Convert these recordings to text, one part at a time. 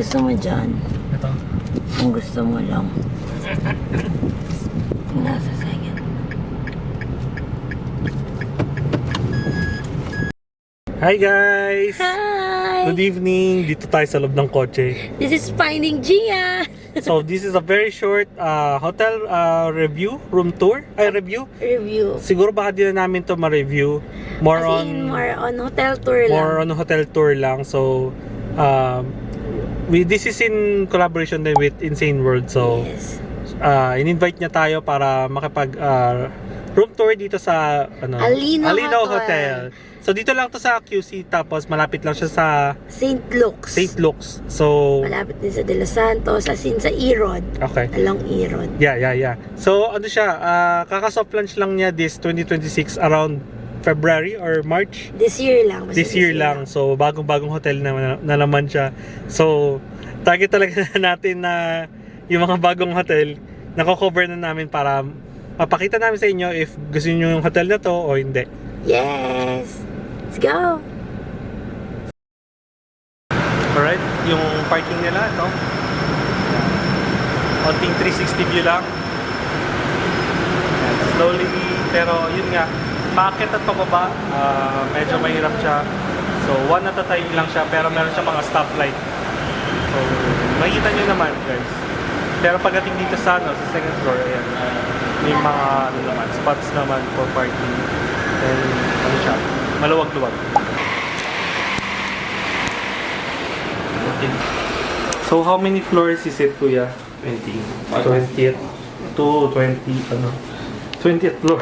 gusto mo dyan? Ito. Kung gusto mo lang. Nasa second. Hi guys! Hi! Good evening! Dito tayo sa loob ng kotse. This is Finding Gia! So this is a very short hotel review, room tour, review. Review. Siguro baka di na namin to ma-review. More More on hotel tour lang. More on hotel tour lang. So this is in collaboration din with Insane World. So Yes. in-invite niya tayo para makipag room tour dito sa Alino Hotel. So dito lang to sa QC, tapos malapit lang siya sa St. Luke's. St. Luke's. So Malapit din sa De Los Santos, as in sa Erod. okay. Along Erod. Yeah. So ano siya, kaka-soft launch lang niya this 2026 around February or March. This year lang. This year lang. So bagong-bagong hotel na naman siya. So target talaga natin na yung mga bagong hotel nako-cover na namin para mapakita namin sa inyo if gusto niyo yung hotel na to o hindi. Yes! Let's go! Alright, yung parking nila ito. Konting 360 view lang. Slowly, pero yun nga, maakyat at pababa, medyo mahirap siya. So one at a time lang siya, pero meron siya mga stoplight. So makikita nyo naman guys. Pero pagdating dito sa second floor, ayan, may mga spots naman for parking. And ano siya, maluwag-luwag. So how many floors is it, kuya? 20. 20th to 20th floor.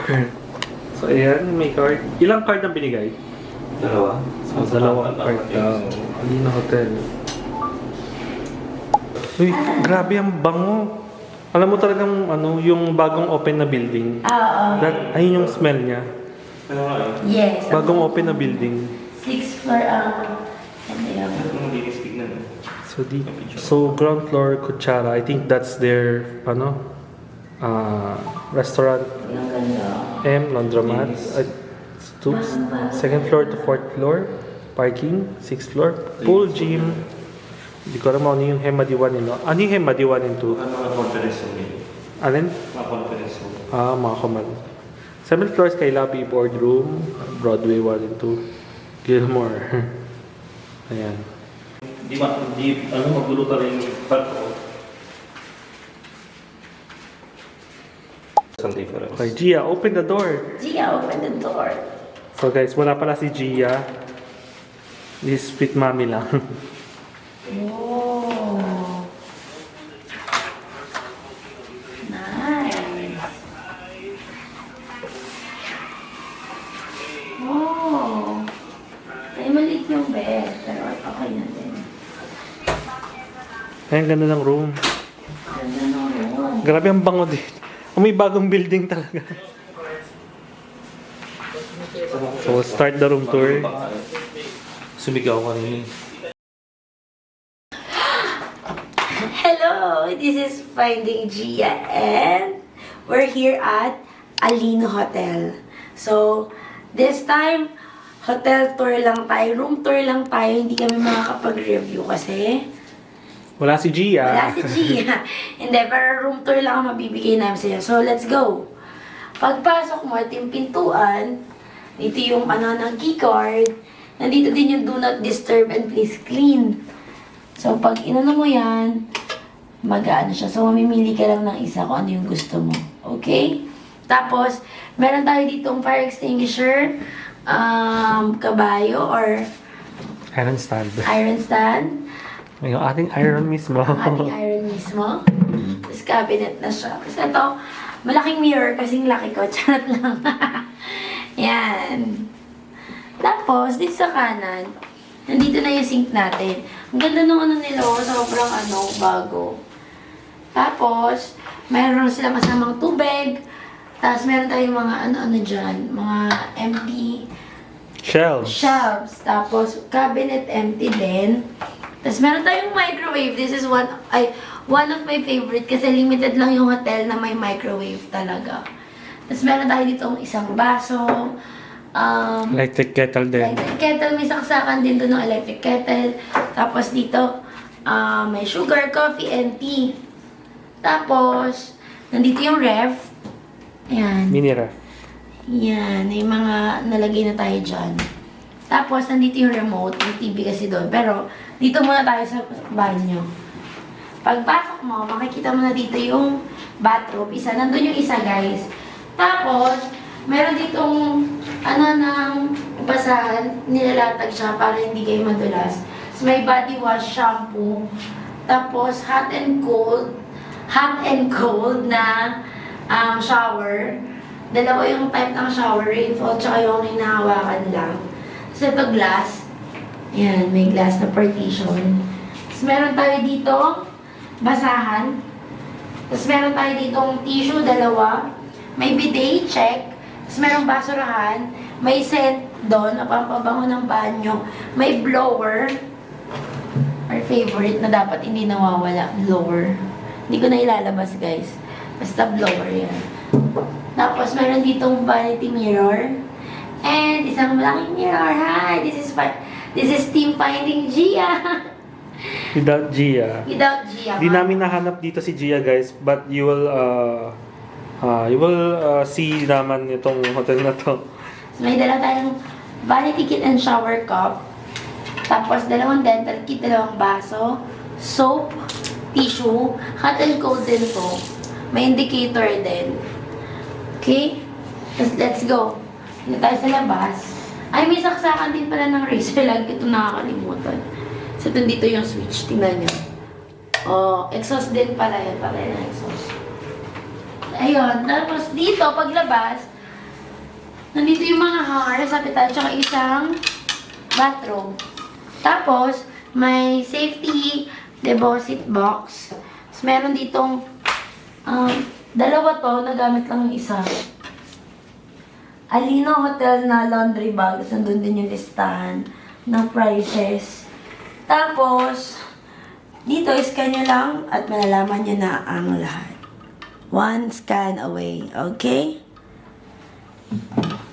So ayan, may card. Ilang card ang binigay? Dalawa. So dalawang card daw. Alino Hotel. Uy, grabe ang bango. Alam mo talagang yung bagong open na building. Ayun yung smell niya. Yes. Bagong open na building. 6th floor ano yun? So ground floor Kutsara. I think that's their restaurant. Yung ganda. Laundromat. Stoops. Second floor to fourth floor. Parking. 6th floor. Pool, gym. Hindi ko alam ano yung Hemadiwan nila. Ano yung Hemadiwan nito? Mga conference room yun. Alin? Mga conference room. Mga command. 7th floors kay lobby, boardroom, Broadway 1 and 2, Gilmore. Ayan. Magulo pa rin yung palco. Some difference. Okay, Gia, open the door. Gia, open the door. So guys, wala pala si Gia. This is with mommy lang. Oh. Nice. Oh. Ay, maliit yung bed. Pero okay na din. Ayan, ganda ng room. Ganda ng room. Grabe ang bango dito. May bagong building talaga. So, we'll start the room tour. Sumigaw ka rin. Hello, this is Finding Gia and we're here at Alino Hotel. So, this time, hotel tour lang tayo, room tour lang tayo, hindi kami makakapag-review kasi Wala si Gia. wala si Gia. Hindi, pero room tour lang ang mabibigay namin sila. So, let's go. Pagpasok mo, ito yung pintuan, dito yung ng keycard, nandito din yung do not disturb and please clean. So, pag inano mo yan, mag-ano siya. So, mamimili ka lang ng isa kung ano yung gusto mo. Okay? Tapos, meron tayo ditong fire extinguisher, kabayo, or Iron stand. iron stand. Yung ating iron mismo. Ating iron mismo. Tapos, cabinet na siya. Tapos, ito, malaking mirror kasing laki ko. Charot lang. Yan. Tapos, dito sa kanan, nandito na yung sink natin. Ang ganda nung nila, sobrang bago. Tapos, mayroon sila kasamang tubig. Tapos, meron tayong mga dyan, mga empty shelves. Tapos, cabinet empty din. Tapos, meron tayong microwave. This is one of my favorite kasi limited lang yung hotel na may microwave talaga. Tapos, meron tayo ditong isang baso. Electric kettle din. Electric kettle, may saksakan din doon ng electric kettle. Tapos dito, may sugar, coffee, and tea. Tapos, nandito yung ref. Ayan. Mini ref. Yan, may mga nalagay na tayo dyan. Tapos, nandito yung remote, yung TV kasi doon. Pero, dito muna tayo sa banyo. Pagpasok mo, makikita mo na dito yung bathroom. Nandun yung isa, guys. Tapos, meron ditong, ng basahan, nilalatag siya para hindi kayo madulas. So, may body wash, shampoo. Tapos, hot and cold na shower. Dalawa yung type ng shower, rainfall, tsaka yung hinahawakan lang. So, ito glass. Ayan, may glass na partition. Tapos, meron tayo dito, basahan. Tapos, meron tayo ditong tissue, dalawa. May bidet, check. Tapos, merong basurahan. May scent doon, na pampabango ng banyo. May blower. Our favorite na dapat hindi nawawala, blower. Hindi ko na ilalabas, guys. Basta blower yan. Tapos, meron ditong vanity mirror. And, isang malaking mirror. Hi! This is Team Finding Gia. Without Gia. Without Gia. Di namin nahanap dito si Gia, guys. But you will see naman itong hotel na to. So, may dala tayong vanity kit and shower cup. Tapos, dalawang dental kit, dalawang baso. Soap, tissue, hot and cold din to. May indicator din. Okay? Tapos, let's go. Hindi tayo sa labas. Ay, may saksakan din pala ng razor. Lagi ito nakakalimutan. So, dito yung switch. Tingnan nyo. Oh, exhaust din pala yan. Pala yung exhaust. Ayun. Tapos, dito, paglabas, nandito yung mga hanger, sabitan, tsaka isang bathroom. Tapos, may safety deposit box. Tapos, meron ditong dalawa to, nagamit lang yung isa. Alino Hotel na laundry bag. Tapos, nandun din yung listahan ng prices. Tapos, dito, scan nyo lang at malalaman nyo na ang lahat. One scan away. Okay?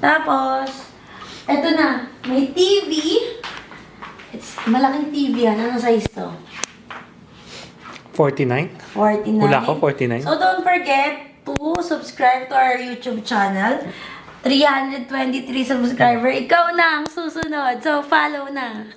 Tapos, eto na. May TV. It's malaking TV yan. Ano size to? 49? 49. Wala ko, 49. So, don't forget to subscribe to our YouTube channel. 323 subscriber. Ikaw na ang susunod. So, follow na.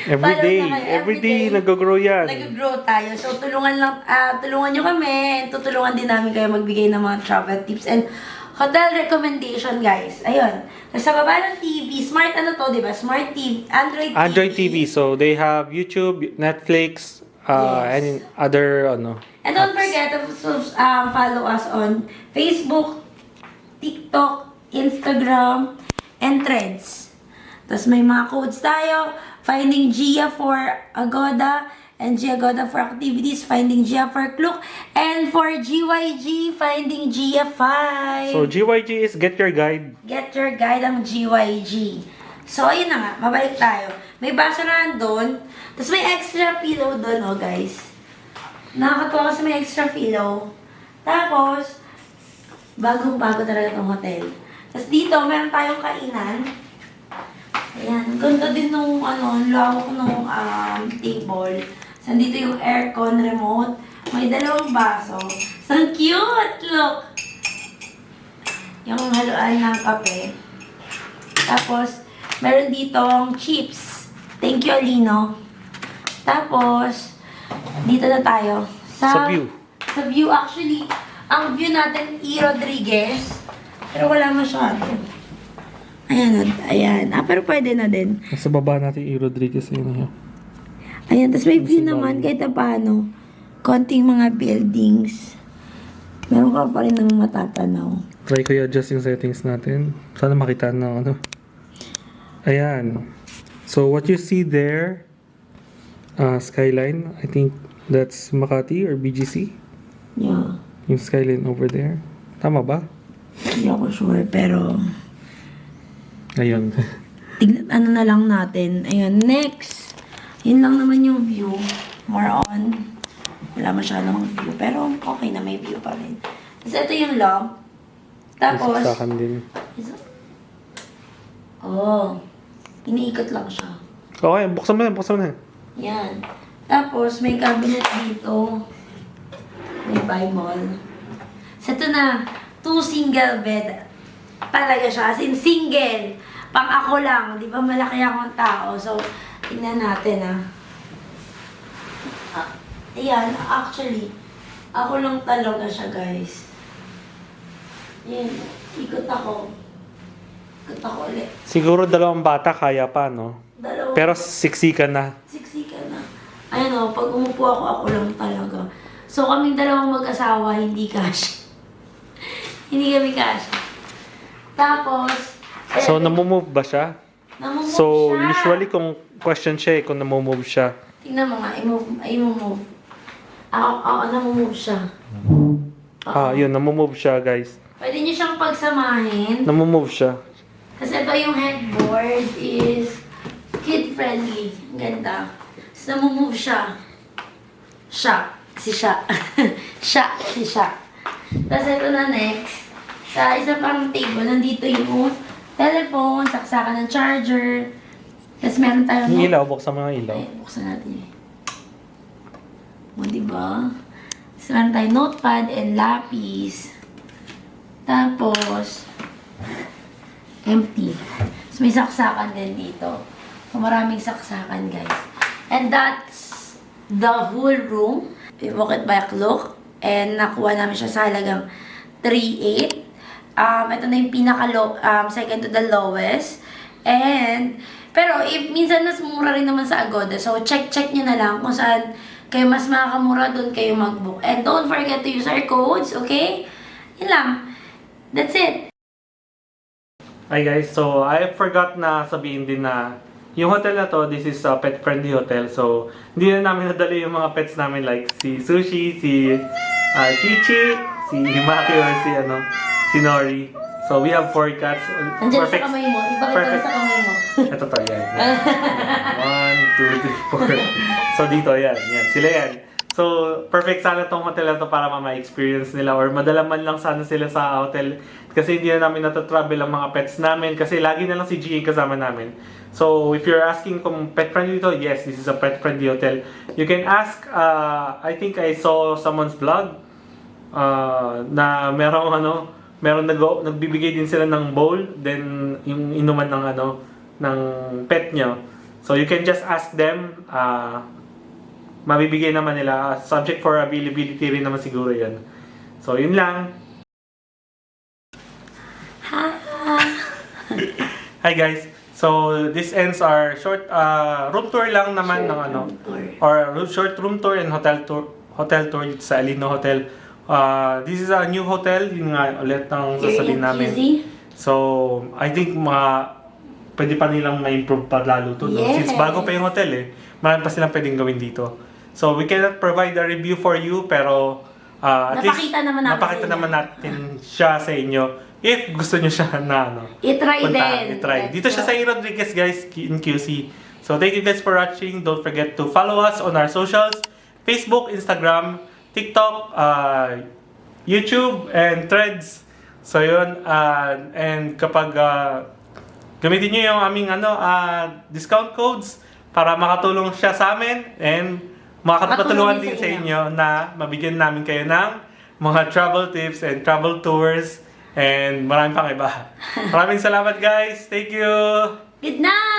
Follow na kayo. Every day nag-grow yan. Nag-grow tayo. So, tulungan nyo kami. Tutulungan din namin kayo magbigay ng mga travel tips and hotel recommendation, guys. Ayun. Sa baba ng TV, smart ano to, di ba? Smart TV, Android TV. Android TV. So, they have YouTube, Netflix, and other, And don't forget to follow us on Facebook, TikTok, Instagram, and Threads. Tapos may mga codes tayo. Finding Gia for Agoda, and Gia Agoda for activities. Finding Gia for Klook. And for GYG, Finding Gia 5. So, GYG is Get Your Guide. Get your guide ang GYG. So, ayun na nga. Mabalik tayo. May basurahan doon. Tapos may extra pillow doon, oh, guys. Nakakatuwa kasi may extra pillow. Tapos, bagong-bago talaga itong hotel. Tapos dito, meron tayong kainan. Ayan. Ganda din nung, lawak nung table. So, dito yung aircon remote. May dalawang baso. So, cute! Look! Yung haluan ng kape. Tapos, meron ditong chips. Thank you, Alino. Tapos, dito na tayo. Sa view. Sa view, actually, ang view natin, E. Rodriguez. Pero wala masyado. Ayan. Pero pwede na din. Nasa baba natin E. Rodriguez. Ayan, tapos may view naman kahit na paano. Konting mga buildings. Meron ka pa rin namang matatanaw. Try ko i-adjust yung settings natin. Sana makita ng Ayan. So, what you see there, skyline, I think that's Makati or BGC. Yeah. Yung skyline over there. Tama ba? Hindi ako sure, pero Ayun. tignan na lang natin. Ayun, next. Yun lang naman yung view. More on. Wala masyadong view. Pero okay na, may view pa rin. Tapos ito yung log. Tapos, Saksakan din. iniikot lang siya. Okay, buksan mo na. Yan. Tapos, may cabinet dito. May Bible. So, ito na. 2 single bed. Talaga siya. As in, single. Pang ako lang. Di ba malaki akong tao? So, tingnan natin ayan, actually, ako lang talaga siya, guys. Yan. Ikot ako. Ikot ako ulit. Siguro 2 bata kaya pa, no? Dalawa. Pero siksikan na. Siksi ka na. Ayun pag umupo ako lang talaga. So, kaming dalawang mag-asawa, hindi cash. Hindi kami cash. Tapos, So, namumove ba siya? namumove So, siya. usually kung question siya kung namumove siya. Tingnan mo nga, i-move. Oo, namumove siya. Yun, namumove siya, guys. Pwede niyo siyang pagsamahin. Namumove siya. Kasi ito yung headboard is kid-friendly. Ang ganda. So, namumove siya. Siya. Tapos ito na next. Sa isa pang table, nandito yung telephone, saksakan ng charger. Tapos meron tayong... Yung ilaw, buksan mo yung ilaw. Ay, buksan natin eh. O, diba? Tapos meron tayong notepad and lapis. Tapos, empty. So, may saksakan din dito. So, maraming saksakan, guys. And that's the whole room. We walk it back look. And nakuha namin siya sa halagang 3.8. Ito na yung second to the lowest. Pero if minsan mas mura rin naman sa Agoda. So, check nyo na lang kung saan kayo mas makakamura, doon kayo mag-book. And don't forget to use our codes, okay? Yun lang. That's it. Hi guys, so I forgot na sabihin din na yung hotel na to, this is a pet-friendly hotel. So, hindi na namin nadali yung mga pets namin like si Sushi, si Chichi, si Maki, or si Nori. So, we have 4 cats. Nandiyan sa kamay mo. Ipakita mo Perfect. sa kamay mo. Ito to, yan. 1, 2, 3, 4. So, dito, yan. Sila yan. So, perfect sana tong hotel na to para ma-experience nila or madala man lang sana sila sa hotel. Kasi hindi na namin natatravel ang mga pets namin kasi lagi na lang si G kasama namin. So, if you're asking kung pet-friendly to, yes, this is a pet-friendly hotel. You can ask, I think I saw someone's vlog na meron nagbibigay din sila ng bowl, then yung inuman ng pet nyo. So, you can just ask them, mabibigay naman nila. Subject for availability rin naman siguro yan. So, yun lang. Hi guys. So, this ends our short room tour lang naman ng short room tour and hotel tour dito sa Alino Hotel. This is a new hotel, yun nga ulit ang sasabihin namin. So, I think pwede pa nilang ma-improve pa lalo to. No? Yes. Since bago pa yung hotel marami pa silang pwedeng gawin dito. So, we cannot provide a review for you, pero at least napakita naman natin siya sa inyo. If gusto nyo siya na I-try din. I-try. Dito siya sa A. Rodriguez, guys, in QC. So, thank you guys for watching. Don't forget to follow us on our socials. Facebook, Instagram, TikTok, YouTube, and Threads. So, yun. And kapag gamitin nyo yung aming discount codes para makatulong siya sa amin and makakatulungan din sa inyo na mabigyan namin kayo ng mga travel tips and travel tours and maraming pang iba. Maraming salamat guys. Thank you. Good night!